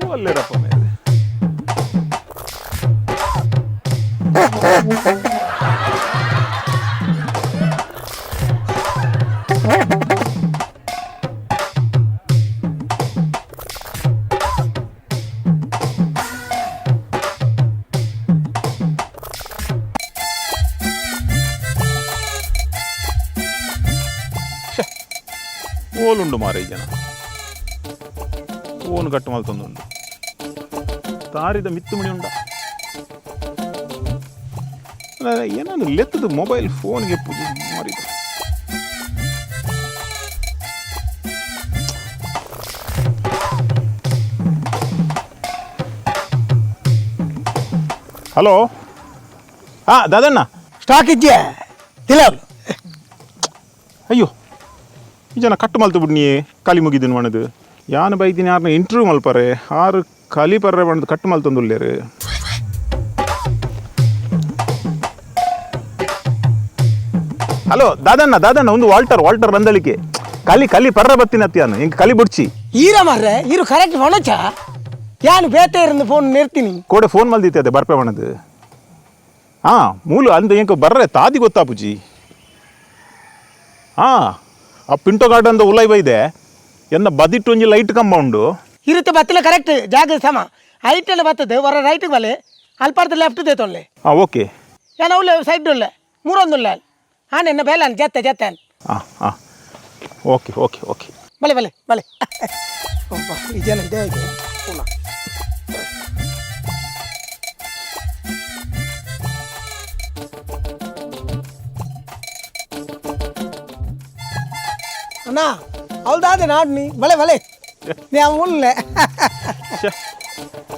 ಒಳ್ಳೆರಪ್ಪ ಮೇಲೆ ಓಲುಂಡು ಮಾರೈ ಜನ ಓನು ಕಟ್ಟು ಮಲ್ತೊಂದುಂಡು ತಾರಿದ ಮಿತ್ತು ಮಣಿ ಉಂಡ ಏನಾದ್ರು ಲೆತ್ತದು ಮೊಬೈಲ್ ಫೋನ್ಗೆ ಪೂಜೆ ಮಾಡಿದ ಹಲೋ ಹಾಂ ದಾದಣ್ಣ ಸ್ಟಾಕ್ ಇದ್ಯಾ ಇಲ್ಲ ಅಯ್ಯೋ ಈ ಜನ ಕಟ್ಟು ಮಲ್ತು ಬಿಡ್ನಿ ಕಲಿ ಮುಗಿದನು ಮಣದು ಯಾನು ಬೈದಿನಿ ಯಾರನ್ನ ಇಂಟರ್ವ್ಯೂ ಮಲ್ಪರೆ ಆರು ಕಲಿ ಪರ್ರೆ ಬಣ್ಣದ ಕಟ್ಟು ಮಲ್ತೊಂದುಲ್ಲೇರು ಹಲೋ ದಾದಣ್ಣ ಒಂದು ವಾಲ್ಟರ್ ಬಂದಳಿಕೆ ಕಲಿ ಪರ್ರೆ ಬತ್ತಿನ ಅತ್ಯಾನು ಹಿಂಗೆ ಕಲಿ ಬುಡ್ಚಿ ಈರ ಮಾರ್ರೆ ಇರು ಕರೆಕ್ಟ್ ಮನೋಚ ಯಾನು ಬೇತೆ ಇருந்து ಫೋನ್ ನಿರ್ತೀನಿ ಕೋಡೆ ಫೋನ್ ಮಲ್ದಿತ್ತೆ ಅದೇ ಬರ್ಪೆ ಬಣ್ಣದು ಹಾಂ ಮೂಲು ಅಂದ ಹೆಂಗೆ ಬರ್ರೆ ತಾದಿ ಗೊತ್ತಾ ಪೂಜಿ ಹಾಂ ಆ ಪಿಂಟೋ ಗಾರ್ಡನ್ದ ಉಲೈ ಬೈದೆ ಎನ್ನ ಬದಿಟ್ಟು ಒಂಜಿ ಲೈಟ್ ಕಂಬ ಉಂಡು ಇರುತ್ತೆ ಬತ್ತಿಲ್ಲ ಕರೆಕ್ಟ್ ಜಾಗ ಸಮ ಹೈಟ್ ಎಲ್ಲ ಬರ್ತದೆ ಹೊರ ರೈಟ್ಗೆ ಬಲೆ ಅಲ್ಪಾರ್ದ ಲೆಫ್ಟ್ ದೇತೊಳ್ಳೆ ಹಾಂ ಓಕೆ ഞാൻ അവളെ സൈഡ് ഉള്ള മൂറൊന്നുമില്ല ആണ് എന്നെ പേലാണ് ജത്താൻ ಹಾಂ ಓಕೆ ಬಲೆ ಈ ಜನ ಇದೇ ಇದೆ ಅಣ್ಣ ಅವಳ್ದಾದೆ ನಾಡು ನೀ ಬಲೆ ನೀ ಅವಳೆ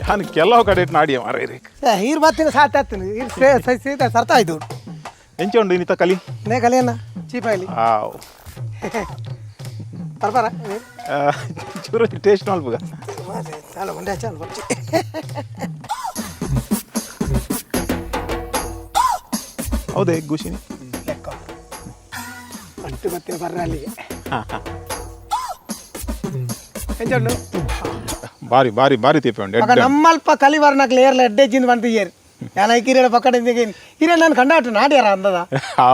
ನಾನು ಕೆಲವು ಕಡೆ ನಾಡಿಯ ಮಾರ ಹೀರ್ ಬತ್ತಿನ ಸಾತಾಗ್ತೀನಿ ಸೀತಾ ಸರ್ತ ಆಯ್ತು ಎಂಚ ಉಂಡು ಇನ್ನಿತ ಕಲಿ ನೇ ಕಲಿಯನ್ನ ಚೀಪಾಗಲಿ ಹಾವ್ ಪರ್ಪರ ಚೂರು ಟೇಸ್ಟ್ ಮಲ್ಪುಗ ಚಾಲು ಒಂದೇ ಚಾಲು ಬರ್ಚಿ ಹೌದೇ ಖುಷಿನಿ ಲೆಕ್ಕ ಅಷ್ಟು ಬತ್ತಿನ ಬರ್ರ ಅಲ್ಲಿಗೆ ಎಂಚುಂಡು ಬಾರಿ ತೀಪೆ ಉಂಡು ಮಗ ನಮ್ಮಲ್ಪ ಕಲಿವಾರನಾಕ್ಲೆ ಏರ್ಲ ಎಡ್ಡೆಜ್ಜಿಂದ ಬಂತಿದ್ದೀರಿ ನಾನು ಕಿರಿಯರ ಪಕ್ಕದಿಂದ ಹಿರಿಯ ನಾನು ಕಂಡಾಟ ನಾಡ್ಯಾರ ಅಂದದ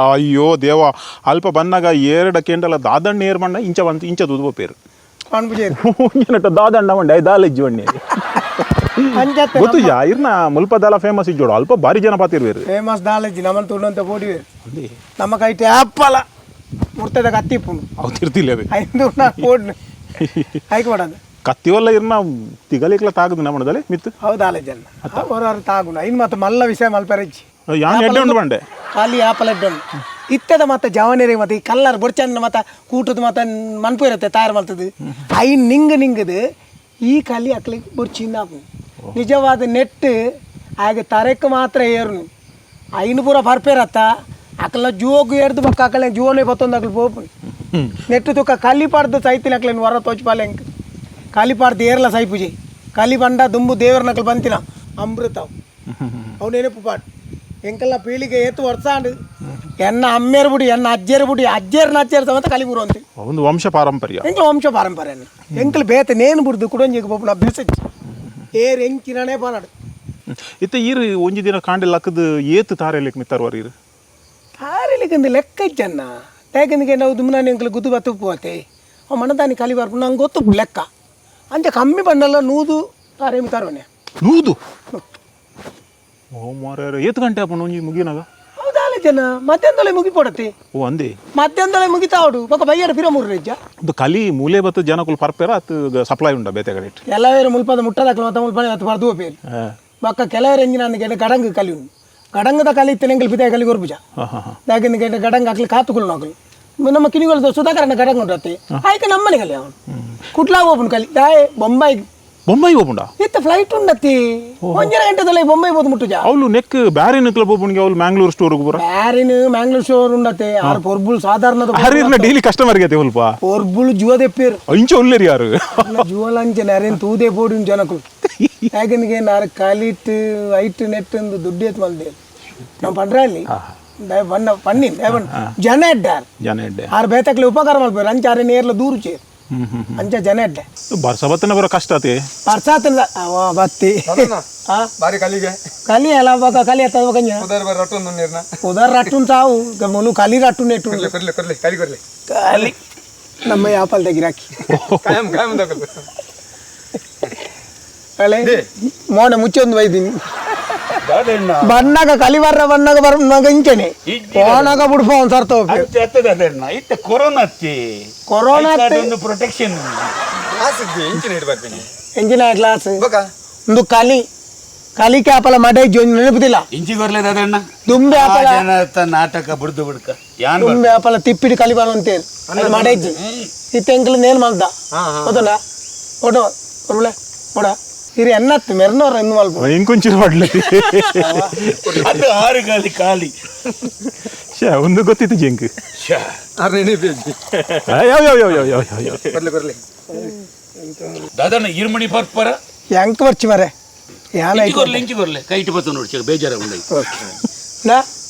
ಅಯ್ಯೋ ದೇವ ಅಲ್ಪ ಬನ್ನಾಗ ಏರಡ ಕೆಂಡಲ ದಾದಣ್ಣ ಏರ್ ಮಂಡ ಇಂಚ ದುದ್ಬೋ ಪೇರು ಅನ್ಬುಜೇರಿ ದಾದಣ್ಣ ಮಂಡ ದಾಲೆಜ್ಜಿ ಬಣ್ಣೆ ಗೊತ್ತು ಇರ್ನ ಮುಲ್ಪ ದಾಲ ಫೇಮಸ್ ಇಜ್ಜೋಡು ಅಲ್ಪ ಬಾರಿ ಜನ ಪಾತಿರ್ವೇರು ಫೇಮಸ್ ದಾಲೆಜ್ಜಿ ನಮ್ಮನ್ನು ತುಂಡು ಬೋಡಿವೇರು ನಮ್ಮ ಕೈಟೆ ಆಪ್ಪಲ ಮುರ್ತದ ಕತ್ತಿಪ್ಪು ಅವು ತಿರ್ತಿಲ್ಲ ಐದು ನಾ ಓಡ್ನು ಆಯ್ಕೆ ಮಾಡೋದು ಕತ್ತಿವಲ್ಲ ಇರ್ನ ತಿಗಲಿಕ್ಲ ತಾಗದು ನಮ್ಮದಲ್ಲಿ ಮಿತ್ತು ಹೌದು ಆಲೆಜ್ಜನ್ನ ಹೊರವರು ತಾಗುಣ ಇನ್ನು ಮತ್ತೆ ಮಲ್ಲ ವಿಷಯ ಮಲ್ಪೆರಜ್ಜಿ ಯಾನ್ ಎಡ್ಡೆ ಉಂಡು ಬಂಡೆ ಖಾಲಿ ಆಪಲ್ ಎಡ್ಡೆ ಉಂಡು ಇತ್ತದ ಮತ್ತೆ ಜವನೇರಿ ಮತ್ತೆ ಈ ಕಲ್ಲರ್ ಬೊಡ್ಚಂದ ಮತ್ತೆ ಕೂಟದ ಮತ್ತೆ ಮನ್ಪು ಇರುತ್ತೆ ತಯಾರು ಮಾಡ್ತದೆ ಐನ್ ನಿಂಗದು ಈ ಖಾಲಿ ಅಕ್ಲಿಗೆ ಬೊಡ್ಚಿಂದ ನಿಜವಾದ ನೆಟ್ಟು ಹಾಗೆ ತರಕ್ಕೆ ಮಾತ್ರ ಏರುನು ಐನು ಪೂರ ಬರ್ಪೇರತ್ತ ಅಕಲ ಜೋಗು ಎಡ್ದು ಬಕ್ಕ ಅಕಲೆ ಜೋನೆ ಬತ್ತೊಂದು ಅಕ್ಲು ಪೋಪು ನೆಟ್ಟು ತುಕ್ಕ ಕಲ್ಲಿ ಪಾಡ್ದು ಸೈತಿನ ಅಕ್ಲೇನು ಹೊರ ತೋಚ್ಪಾಲೆ ಹೆಂಗೆ ಖಾಲಿ ಪಾಡ್ದು ಏರ್ಲ ಸೈಪುಜಿ ಖಾಲಿ ಬಂಡ ದುಂಬು ದೇವರ ನಕಲು ಬಂತಿನ ಅಮೃತ ಅವನೇನಪ್ಪು ಪಾಡು ಎಂಕಲ್ಲ ಪೀಳಿಗೆ ಏತು ವರ್ಷಾಂಡು ಎನ್ನ ಅಮ್ಮೇರು ಬಿಡಿ ಎನ್ನ ಅಜ್ಜೇರು ಬಿಡಿ ಅಜ್ಜೇರ್ನ ಸಮೇತ ಕಲಿಬುರು ಅಂತ ಒಂದು ವಂಶ ಪಾರಂಪರ್ಯ ವಂಶ ಪಾರಂಪರ್ಯ ಎಂಕಲ್ ಬೇತೆ ನೇನು ಬಿಡ್ದು ಕುಡಂಜಿಗೆ ಪೋಪು ನಾ ಬಿಸಜ್ಜಿ ಏರ್ ಎಂಕಿನೇ ಪಾನಾಡು ಇತ್ತ ಈರು ಒಂಜಿ ದಿನ ಕಾಂಡೆ ಲಕ್ಕದು ಏತು ತಾರೆಲಿಕ್ಕೆ ಮಿತ್ತರ್ವರ್ ಈರು ತಾರೆಲಿಕ್ಕೆ ಲೆಕ್ಕ ಇಜ್ಜನ್ನ ಯಾಕೆಂದ್ರೆ ನಾವು ದುಮ್ನಾನಿ ಎಂಕಲ್ ಗುದ್ದು ಬತ್ತು ಪೋತೆ ಅವ ಮನದಾನಿ ಕಲಿಬಾರ್ದು ನಂಗೆ ಗೊತ್ತು ಲೆಕ್ಕ ಅಂಚೆ ಕಮ್ಮಿ ಬಂಡಲ್ಲ ನೂದು ತಾರೆ ಮಿತಾರವನೆ ನೂದು ಓ ಮಾರ ಏತು ಗಂಟೆ ಅಪ್ಪ ಒಂಜಿ ಮುಗಿನಾಗ ಹೌದಾಲೆ ಜನ ಮಧ್ಯಾಹ್ನದೊಳೆ ಮುಗಿಪೋಡತ್ತೆ ಓ ಅಂದೆ ಮಧ್ಯಾಹ್ನದೊಳೆ ಮುಗಿತಾವಡು ಪಕ್ಕ ಬಯ್ಯಾರ ಪಿರ ಮೂರು ರೆಜ್ಜ ಅದು ಕಲಿ ಮೂಲೆ ಬತ್ತು ಜನಕ್ಕೂ ಪರ್ಪೇರ ಅದು ಸಪ್ಲೈ ಉಂಡ ಬೇತೆ ಕಡೆ ಕೆಲವೇರು ಮುಲ್ಪದ ಮುಟ್ಟದಾಕಲು ಮತ್ತೆ ಮುಲ್ಪನೆ ಮತ್ತೆ ಬರ್ದು ಹೋಪೇರು ಪಕ್ಕ ಕೆಲವೇರು ಎಂಜಿನ ನನಗೆ ಗಡಂಗ ಕಲಿ ಉಂಡು ಗಡಂಗದ ಕಲಿ ಇತ್ತು ಎಂಕಲ್ ಪಿತಾಯ ಕಲಿ ಗೊರ್ಬುಜ ಯಾಕೆಂದ್ರೆ ಗಡಂಗ ಹಾಕ್ಲಿ ಕಾತುಗಳು ನಾಕಲು ನಮ್ಮ ಕಿನಿಗಳು ಸುಧಾಕರನ ಗಡಂಗ ಉಂಟತ್ತೆ ಆಯ್ಕೆ ನಮ್ಮನೆ ಕಲಿ ಅವನು ಕುಟ್ಲಾಗ ಹೋಗ್ನು ಕಲಿ ದಾಯ್ ಬೊಂಬಾಯಿ ಬೊಂಬೈ ಹೋಗ್ಬಿಡ ಇತ್ತ ಫ್ಲೈಟ್ ಉಂಡತ್ತಿ ಒಂಜರ ಗಂಟೆದಲ್ಲ ಬೊಂಬೈ ಬೋದು ಮುಟ್ಟುಜ ಅವಳು ನೆಕ್ ಬ್ಯಾರಿ ನಿಕ್ಲ ಬೋಪುಣಿಗೆ ಅವಳು ಮ್ಯಾಂಗ್ಳೂರ್ ಸ್ಟೋರ್ಗೆ ಬರ ಬ್ಯಾರಿನ ಮ್ಯಾಂಗ್ಳೂರ್ ಶೋರ್ ಉಂಡತ್ತೆ ಆರು ಪೊರ್ಬುಲ್ ಸಾಧಾರಣದ ಹರಿರ್ನ ಡೈಲಿ ಕಸ್ಟಮರ್ ಗೆ ಸ್ವಲ್ಪ ಪೊರ್ಬುಲ್ ಜುವದೆಪ್ಪೇರು ಅಂಚ ಒಳ್ಳೆರಿ ಯಾರು ಜುವಲಂಚನೆ ಅರೇನು ತೂದೆ ಬೋಡಿ ಜನಕ್ಕಳು ಯಾಕಂದ್ರೆ ನಾರು ಕಾಲಿಟ್ಟು ಐಟ್ ನೆಟ್ ದುಡ್ಡು ಎತ್ತು ಬಂದೆ ನಾವು ಪಂಡ್ರ ಅಲ್ಲಿ ಬಣ್ಣ ಪಣ್ಣಿ ಜನ ಎಡ್ಡಾರ್ ಜನ ಎಡ್ಡೆ ಆರು ಬೇತಕ್ಲೆ ಉಪಕಾರ ಮಾಡ್ಬೇಕು ಅಂಚ ಆರೆ ನೇರ್ಲ ದೂರು ಚೇರು ಅಂಚ ಜನ ಎಡ್ಡೆ ಬರ್ಸ ಬತ್ತನ ಬರೋ ಕಷ್ಟ ಆತಿ ಬರ್ಸಾತನ ಬತ್ತಿ ಬಾರಿ ಕಲಿಗೆ ಕಲಿ ಎಲ್ಲ ಬಕ ಕಲಿ ಎತ್ತದ ಬಕಂಜ ರಟ್ಟೊಂದು ನೀರ್ನ ಉದಾರ್ ರಟ್ಟುನ್ ಸಾವು ಮುಲು ಕಲಿ ರಟ್ಟು ನೆಟ್ಟು ಕೊರ್ಲೆ ಕೊರ್ಲೆ ಕಲಿ ಕೊರ್ಲೆ ಕಲಿ ನಮ್ಮ ಯಾಪಲ್ ತೆಗಿರಾಕಿ ಕಾಯಂ ಕಾಯಂ ತಗೊಳ್ಳಿ ಅಳೆ ಮೋನೆ ಮುಚ್ಚಿ ಒಂದು ಬೈದೀನಿ ಬಣ್ಣಗ ಕಲಿ ಬಣ್ಣಗ ಇಂಚನೆ ಫೋನಾಗ ಬಿಡ್ಫೋ ಒಂದು ಸರ್ತ ಇತ್ತ ಕೊರೋನಾ ಕೊರೋನಾ ಒಂದು ಪ್ರೊಟೆಕ್ಷನ್ ಇಂಚಿನ ಇಡ್ಬಾರ್ದು ಎಂಜಿನ ಕ್ಲಾಸ್ ಬಕ ಒಂದು ಕಲಿ ಕಲಿಕೆ ಆಪಲ ಮಡೆ ಜೋನ್ ನೆನಪುದಿಲ್ಲ ಇಂಚಿ ಬರ್ಲೇದ ಅದಣ್ಣ ದುಂಬೆ ಆಪಲ ಜನ ನಾಟಕ ಬಿಡ್ದು ಬಿಡ್ಕ ಯಾನ್ ದುಂಬೆ ಆಪಲ ತಿಪ್ಪಿಡಿ ಕಲಿ ಬರುವಂತೇಳಿ ಅದು ಮಡೆಜ್ಜಿ ಇತ್ತ ಎಂಕಲ್ ನೇಲ್ ಮಲ್ದ ಹೌದಲ್ಲ ಓಡೋ ಒಳ್ಳೆ ಓಡ ಹಿರಿ ಅನ್ನತ್ತು ಮೆರ್ನವ್ರ ಇನ್ನು ಮಲ್ಪ ಇಂಕೊಂಚೂರು ಮಾಡ್ಲಿ ಅದು ಆರು ಗಾಲಿ ಖಾಲಿ ಒಂದು ಗೊತ್ತಿತ್ತು ಜಂಕ್ ಆರ್ನೇ ಪೇಜ್ ಯಾವ ಯಾವ ಯಾವ ಯಾವ ಯಾವ ಯಾವ ಕೊರ್ಲೆ ಕೊರ್ಲೆ ದಾದಣ್ಣ ಇರ್ಮಣಿ ಪರ್ಪರ ಎಂಕ ಬರ್ಚಿ ಮರೆ ಯಾನ ಇಂಚಿ ಕೊರ್ಲೆ ಕೈಟ್ ಬತ್ತ ನೋಡಿ ಬೇಜಾರ ಉಂಡೈ ನಾ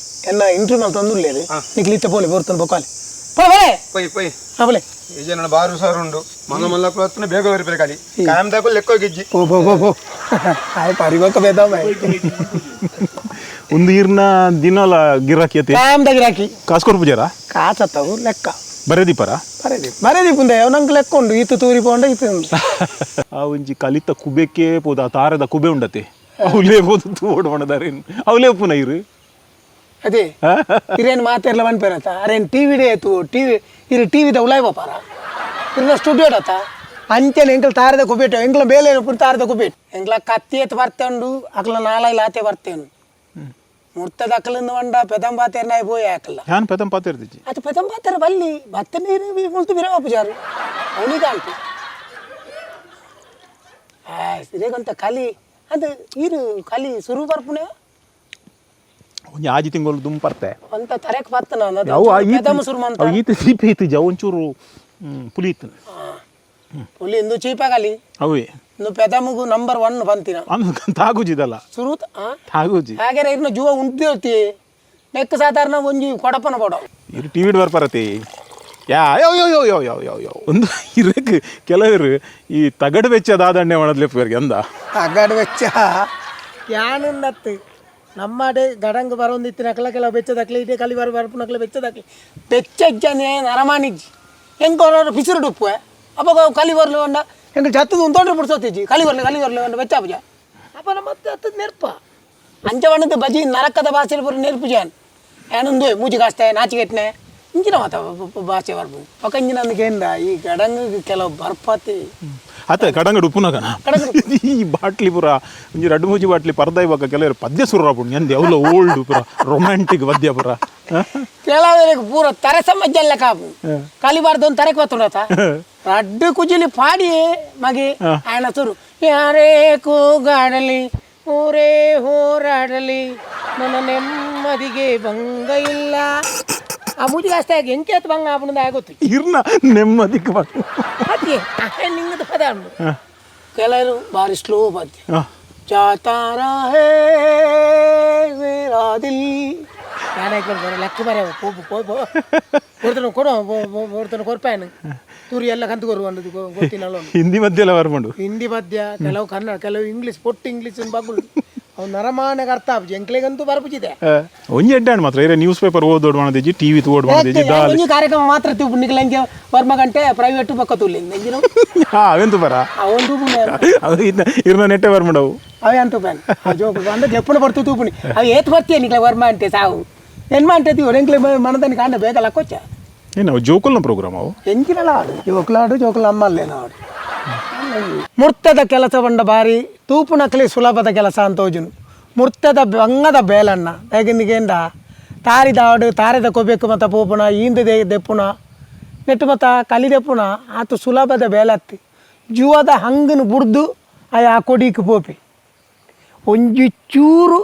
ಎನ್ನ ಇಂಟ್ರ್ಯೂ ಮಲ್ತ ಒಂದು ಉಳ್ಳೇದು ನಿಕ್ಲಿತ್ತ ಪೋಲಿ ಬೋರ್ತನ ಬೊಕ್ಕಾಲಿ ಪೋಲೆ ಪೈ ಪೈ ಹಾ ಪೋಲೆ ಈ ಜನ ಬಾರು ಸಾರು ಉಂಡು ಮಲ್ಲ ಮಲ್ಲ ಕ್ಲಾತ್ನ ಬೇಗ ಬರಬೇಕು ಖಾಲಿ ಕಾಯಂ ತಗೊಳ್ಳಿ ಲೆಕ್ಕ ಹೋಗಿಜ್ಜಿ ಪೋ ಪೋ ಪೋ ಪೋ ಆಯ್ ಪರಿಗೋಕ ಬೇದ ಒಂದು ಈರ್ನ ದಿನಲ ಗಿರಾಕಿ ಅತಿ ಕಾಯಂ ತಗಿರಾಕಿ ಕಾಸು ಕೊಡು ಪೂಜಾರ ಕಾಚತ್ತವು ಲೆಕ್ಕ ಬರೆದಿಪ್ಪರ ಬರೇದಿ ಪುಂದೆ ಅವನಂಗೆ ಲೆಕ್ಕ ಉಂಡು ಈತು ತೂರಿ ಪೋಂಡ ಈತು ಆ ಒಂಜಿ ಕಲಿತ ಕುಬೆಕ್ಕೆ ಪೋದ ಆ ತಾರದ ಕುಬೆ ಉಂಡತೆ ಅವಲೇ ಪೋದು ತೋಡು ಮಾಡದಾರೆ ಅವಲೇ ಪುನ ಇರು ಅದೇ ಇರೇನು ಮಾತೆರ್ಲ ಬನ್ಪೇರತ್ತ ಅರೇನು ಟಿವಿ ಡೇ ಆಯ್ತು ಟಿವಿ ಇರು ಟಿವಿದ ಉಲಾಯ್ ಬಾಪಾರ ಇನ್ನ ಸ್ಟುಡಿಯೋ ಡತ್ತ ಅಂಚೆನ ಎಂಕಲ್ ತಾರದ ಕುಬೇಟು ಎಂಕ್ಲ ಬೇಲೆ ಪುಡಿ ತಾರದ ಕುಬೇಟು ಎಂಕ್ಲ ಕತ್ತಿ ಎತ್ತು ಬರ್ತೇಂಡು ಅಕ್ಲ ನಾಲೈ ಲಾತೆ ಬರ್ತೇನು ಮುರ್ತದ ಅಕ್ಲಿಂದ ಒಂಡ ಪೆದಂಬಾತೇರ್ ನಾಯಿ ಬೋಯ್ ಹಾಕಲ್ಲ ಯಾನ್ ಪೆದಂ ಪಾತಿರ್ತಿಜಿ ಅದು ಪೆದಂಬಾತೇರ್ ಬಲ್ಲಿ ಭತ್ತ ನೀರು ಮುಲ್ತು ಬಿರವ ಪೂಜಾರು ಅವನಿಗೆ ಅಂತು ಸಿರೇಗಂತ ಕಲಿ ಅದು ಇರು ಕಲಿ ಸುರು ಬರ್ಪುನೆ ಒಂಜಿ ಆಜಿ ತಿಂಗಳು ದುಮ್ ಪರ್ತೆ ಅಂತ ತರಕ್ ಬರ್ತನ ಅವು ಪೆದಮ ಸುರು ಮಂತ ಈತ ಸೀಪೆ ಇತ್ತು ಒಂಚೂರು ಪುಲಿ ಇತ್ತು ಹುಲಿ ಇಂದು ಚೀಪಾಗಲಿ ಅವೇ ಇನ್ನು ಪೆದಮಗು ನಂಬರ್ 1 ಬಂತಿನ ಅಂದ್ ತಾಗುಜಿದಲ್ಲ ಸುರು ತಾಗುಜಿ ಹಾಗೆ ಇನ್ನು ಜುವ ಉಂಟಿರ್ತಿ ನೆಕ್ ಸಾಧಾರಣ ಒಂಜಿ ಕೊಡಪನ ಬೋಡ ಇರು ಟಿವಿ ಬರ್ಪರತಿ ಯಾ ಯೋ ಯೋ ಯೋ ಯೋ ಯೋ ಯೋ ಯೋ ಒಂದು ಇರಕ್ಕೆ ಕೆಲವರು ಈ ತಗಡು ವೆಚ್ಚ ದಾದಂಡೆ ಮಾಡದ್ಲೆಪ್ಪರಿಗೆ ಅಂದ ತಗಡು ವೆಚ್ಚ ಯಾನುಂದತ್ತು ನಮ್ಮಡೆ ಗಡಂಗ ಬರೋಂದಿತ್ತು ನಕಲ ಕೆಲವು ಬೆಚ್ಚದಕ್ಲೆ ಇದೇ ಕಲಿ ಬರ್ಪುನಕ್ಲೆ ಬೆಚ್ಚದಕ್ಲೆ ಬೆಚ್ಚಜ್ಜನೆ ನರಮಾನಿಜ್ಜಿ ಹೆಂಗೆ ಪಿಸುರು ಡುಪ್ಪು ಅಪ್ಪ ಕಲಿ ಬರ್ಲಿ ಒಂಡ ಹೆಂಗೆ ಚತ್ತದು ಉಂಟೊಂಡ್ರೆ ಬಿಡ್ಸೋತಿಜ್ಜಿ ಕಲಿ ಬರ್ಲಿ ಒಂಡ ಬೆಚ್ಚ ಪೂಜ ಅಪ್ಪ ಮತ್ತೆ ಹತ್ತದ ನೆರ್ಪ ಅಂಚವಣ್ಣದ ಬಜಿ ನರಕದ ಭಾಷೆಲಿ ಬರೋ ನೆರ್ಪು ಜಾನ್ ಏನೊಂದು ಮೂಜಿ ಕಾಸ್ತೆ ನಾಚಿಗೆಟ್ನೆ ಇಂಜಿನ ಮಾತ ಭಾಷೆ ಬರ್ಬೋದು ಪಕ್ಕ ಇಂಜಿನ ಅಂದಕೇಂದ ಈ ಗಡಂಗ ಕೆಲವು ಬರ್ಪತಿ ಆತ ಕಡಂಗಡು ಉಪ್ಪುನಗನ ಈ ಬಾಟ್ಲಿ ಪುರ ಒಂಜಿ 2-3 ಬಾಟ್ಲಿ ಪರ್ದ ಇವಾಗ ಕೆಲವರು ಪದ್ಯ ಸುರ ಪುಣ್ಯ ಎಂದೆ ಅವಲ ಓಲ್ಡ್ ಪುರ ರೊಮ್ಯಾಂಟಿಕ್ ಪದ್ಯ ಪುರ ಕೆಲವರಿಗೆ ಪೂರ ತರೆ ಸಮ್ಮಜ್ಜಲ್ಲ ಕಾಪು ಕಲಿಬಾರ್ದು ಒಂದು ತರಕ್ಕೆ ಬರ್ತುಂಡತ ರಡ್ಡು ಕುಜಿಲಿ ಪಾಡಿ ಮಗಿ ಆಯನ ಸುರು ಯಾರೇ ಕೂಗಾಡಲಿ ಊರೇ ಹೋರಾಡಲಿ ನನ್ನ ನೆಮ್ಮದಿಗೆ ಭಂಗ ಇಲ್ಲ ಆ ಮೂಜಿಗೆ ಅಷ್ಟೇ ಆಗಿ ಎಂಕೆ ಎತ್ತು ಭಂಗ ಆಪಣದ ಆಗೋತ್ತು ಇರ್ನ ನೆಮ್ಮದಿಗೆ ಅದೇ ನಿಂಗದ ಪದ ಉಂಟು ಕೆಲವರು ಭಾರಿ ಸ್ಲೋ ಪದ್ಯ ಜಾತಾರಾ ಹೇ ಮೇರಾ ದಿಲ್ ಯಾನಾಯ್ಕೊಂಡು ಲೆಕ್ಕ ಬರ ಕೊಡ್ತಾನೆ ಕೊಡು ಕೊಡ್ತಾನೆ ಕೊರ್ಪಾಯನು ತೂರಿ ಎಲ್ಲ ಕಂತು ಕೊರು ಅನ್ನೋದು ಗೊತ್ತಿನಲ್ಲ ಹಿಂದಿ ಮಧ್ಯ ಎಲ್ಲ ಬರ್ಮಂಡು ಹಿಂದಿ ಪದ್ಯ ಕೆಲವು ಕನ್ನಡ ಕೆಲವು ಇಂಗ್ಲೀಷ್ ಪೊಟ್ಟು ಇಂಗ್ಲೀಷ್ ಬಗ್ಗುಳು ಅವ್ನು ನರಮಾನಗ ಅರ್ಥ ಆಪ್ಜಿ ಎಂಕ್ಲೆಗಂತೂ ಬರ್ಪುಜಿದೆ ಒಂಜಿ ಎಡ್ಡಾಣ ಮಾತ್ರ ಇರ ನ್ಯೂಸ್ ಪೇಪರ್ ಓದೋಡ್ ಮಾಡಿದ್ಜಿ ಟಿವಿ ತೋಡ್ ಮಾಡಿದ್ಜಿ ಒಂಜಿ ಕಾರ್ಯಕ್ರಮ ಮಾತ್ರ ತೂಪು ನಿಕ್ಲಂಗೆ ವರ್ಮ ಗಂಟೆ ಪ್ರೈವೇಟ್ ಪಕ್ಕ ತುಲ್ಲಿ ನೆಂಜಿನ ಅವೆಂತು ಬರ ಅವನು ತೂಪು ಅದು ಇರ್ನ ನೆಟ್ಟೆ ಬರ್ಮಂಡವು ಅವೇ ಅಂತ ಪ್ಯಾನ್ ಜೋಕು ಅಂದ್ರೆ ಜಪ್ಪುನ ಬರ್ತು ತೂಪುನಿ ಅವು ಏತ್ ಬರ್ತೀಯ ನಿಕ್ಲೆ ವರ್ಮ ಅಂತೆ ಸಾವು ಎನ್ಮ ಅಂಟೇತಿ ಎಂಕ್ಲೆ ಮನದನಿ ಕಾಂಡ ಬೇಗ ಲಕ್ಕೊಚ್ಚ ಏನು ಜೋಕಲ್ನ ಪ್ರೋಗ್ರಾಮ್ ಅವು ಎಂಕಿನಲ್ಲ ಆಡು ಜೋಕುಲಾಡು ಜೋಕುಲ ಅಮ್ಮಲ್ಲೇನ ಆಡು ಮುರ್ತದ ಕೆಲಸ ಬಂಡ ಬಾರಿ ತೂಪು ನಕಲಿ ಸುಲಭದ ಕೆಲಸ ಅಂತ ಹೋಜುನು ಮುರ್ತದ ಬಂಗದ ಬೇಲಣ್ಣ ಹೇಗಿಂದ ತಾರಿದ ಆಡು ತಾರಿದ ಕೊಬೇಕು ಮತ್ತು ಪೋಪುನ ಈಂದ ದೆಪ್ಪುನ ನೆಟ್ಟು ಮತ್ತು ಕಲಿ ದೆಪ್ಪುನ ಆತು ಸುಲಭದ ಬೇಲತ್ತಿ ಜುವದ ಹಂಗನು ಬುಡ್ದು ಅಯ್ಯ ಆ ಕೊಡಿಗೆ ಪೋಪಿ ಒಂಜಿ ಚೂರು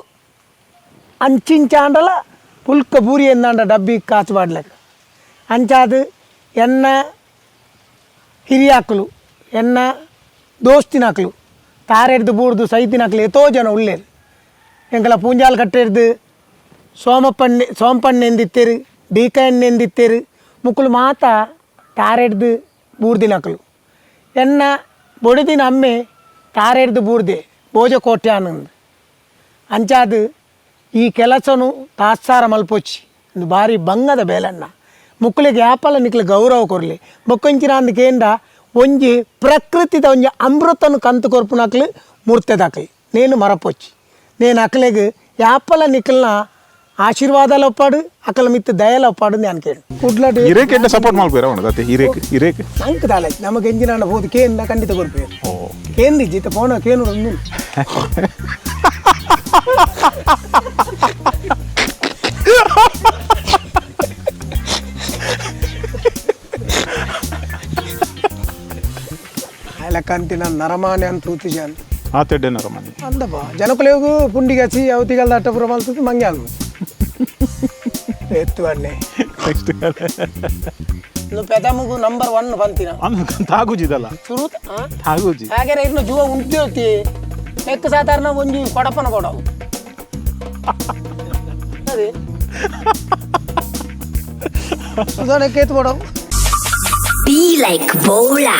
ಅಂಚಿಂಚಾಂಡಲ ಪುಲ್ಕ ಬೂರಿ ಎಂದಾಂಡ ಡಬ್ಬಿ ಕಾಚು ಮಾಡ್ಲಕ್ಕ ಅಂಚಾದು ಎನ್ನ ಹಿರಿಯಾಕಲು ಎನ್ನ ದೋಸ್ತಿನಾಕಲು ತಾರೆಡ್ದು ಬೂಡ್ದು ಸೈತಿನಾಕಲು ಎತೋ ಜನ ಉಳ್ಳೇರು ಎಂಕಲ ಪೂಂಜಾಲ್ ಕಟ್ಟೆರ್ದು ಸೋಂಪಣ್ಣೆ ಎಂದಿತ್ತೇರು ಡೀಕ ಎಣ್ಣೆ ಎಂದಿತ್ತೇರು ಮುಕ್ಕಲು ಮಾತ ತಾರೆಡ್ದು ಬೂರ್ದಿನಾಕಲು ಎನ್ನ ಬೊಡಿದಿನ ಅಮ್ಮೆ ತಾರೆಡ್ದು ಬೂರ್ದೆ ಭೋಜ ಕೋಟೆ ಆನಂದ್ ಅಂಚಾದು ಈ ಕೆಲಸನು ತಾತ್ಸಾರ ಮಲ್ಪೊಚ್ಚಿ ಒಂದು ಭಾರಿ ಬಂಗದ ಬೇಲಣ್ಣ ಮುಕ್ಕಳಿಗೆ ಯಾಪಲ ನಿಕ್ಲೆ ಗೌರವ ಕೊರಲಿ ಬೊಕ್ಕೊಂಚಿನ ಅಂದಕೇಂದ ಒಂಜಿ ಪ್ರಕೃತಿದ ಒಂಜಿ ಅಮೃತನು ಕಂತು ಕೊರ್ಪುನಕ್ಲು ಮೂರ್ತೆದಾಕಲಿ నేను మరపొచ్చి నేను అక్కలేగు యాపల నికల్న ఆశీర్వాదాలు ఒప్పాడు అక్కల మిత్త దయలు ఒప్పాడు నేను కేడు ಕುಡ್ಲಡ್ ಹಿರೇಕ್ ಎಡ್ಡೆ ಸಪೋರ್ಟ್ ಮಾಡ್ಬೇರ ಅವನ ಅತ್ತೆ ಹಿರೇಕ್ ನಂಗೆ ತಾಳೆ ನಮಗೆ ಎಂಜಿನ ಹೋದು ಕೇಂದ ಖಂಡಿತ ಕೊಡ್ಬೇಕು ಕೇಂದಿ ಜಿತ ಪೋಣ ಕೇನು ಒಂದು ಅಲ್ಲ ಕಂತಿನ ನರಮಾನೆ ಅಂತ ತೂತಿಜಾನ್ ಆತೆಡ್ಡೆ ನರಮನಿ అందబా జనకులేగు పుండిగచ్చి అవతిగల దట్టపురం వెళ్తుంది మంగ్యాలు ఎత్తు అన్నీ ನೆಕ್ಸ್ಟ್ నువ్వు పెదముగు నంబర్ 1 పంతిన ತಾಗುಜಿದಲ್ಲ ಸುರುತ ತಾಗುಜಿ ಹಾಗೆ ಇನ್ನು ಜುವ ಉಂಟೋತಿ ಲೆಕ್ಕ ಸಾಧಾರಣ ಒಂಜಿ ಕೊಡಪನ ಕೊಡವು ಅದೇ ಸುಧಾರಣೆ ಕೇತು ಕೊಡವು Be like Bola.